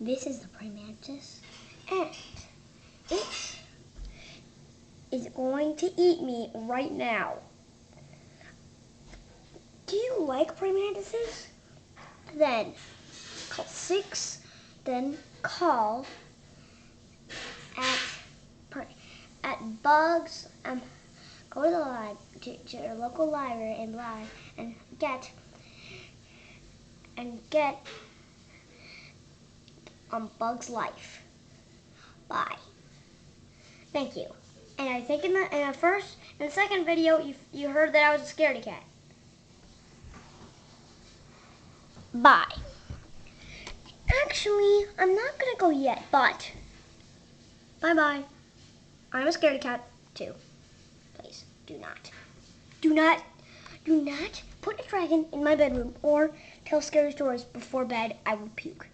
This is the praying mantis, and it is going to eat me right now. Do you like praying mantises? Then call 6. Then call at Bugs. Go to the to your local library and get Bug's Life. Bye. Thank you. And I think in the second video, you heard that I was a scaredy cat. Bye. Actually, I'm not gonna go yet, but bye-bye. I'm a scaredy cat too. Please, do not put a dragon in my bedroom or tell scary stories before bed. I will puke.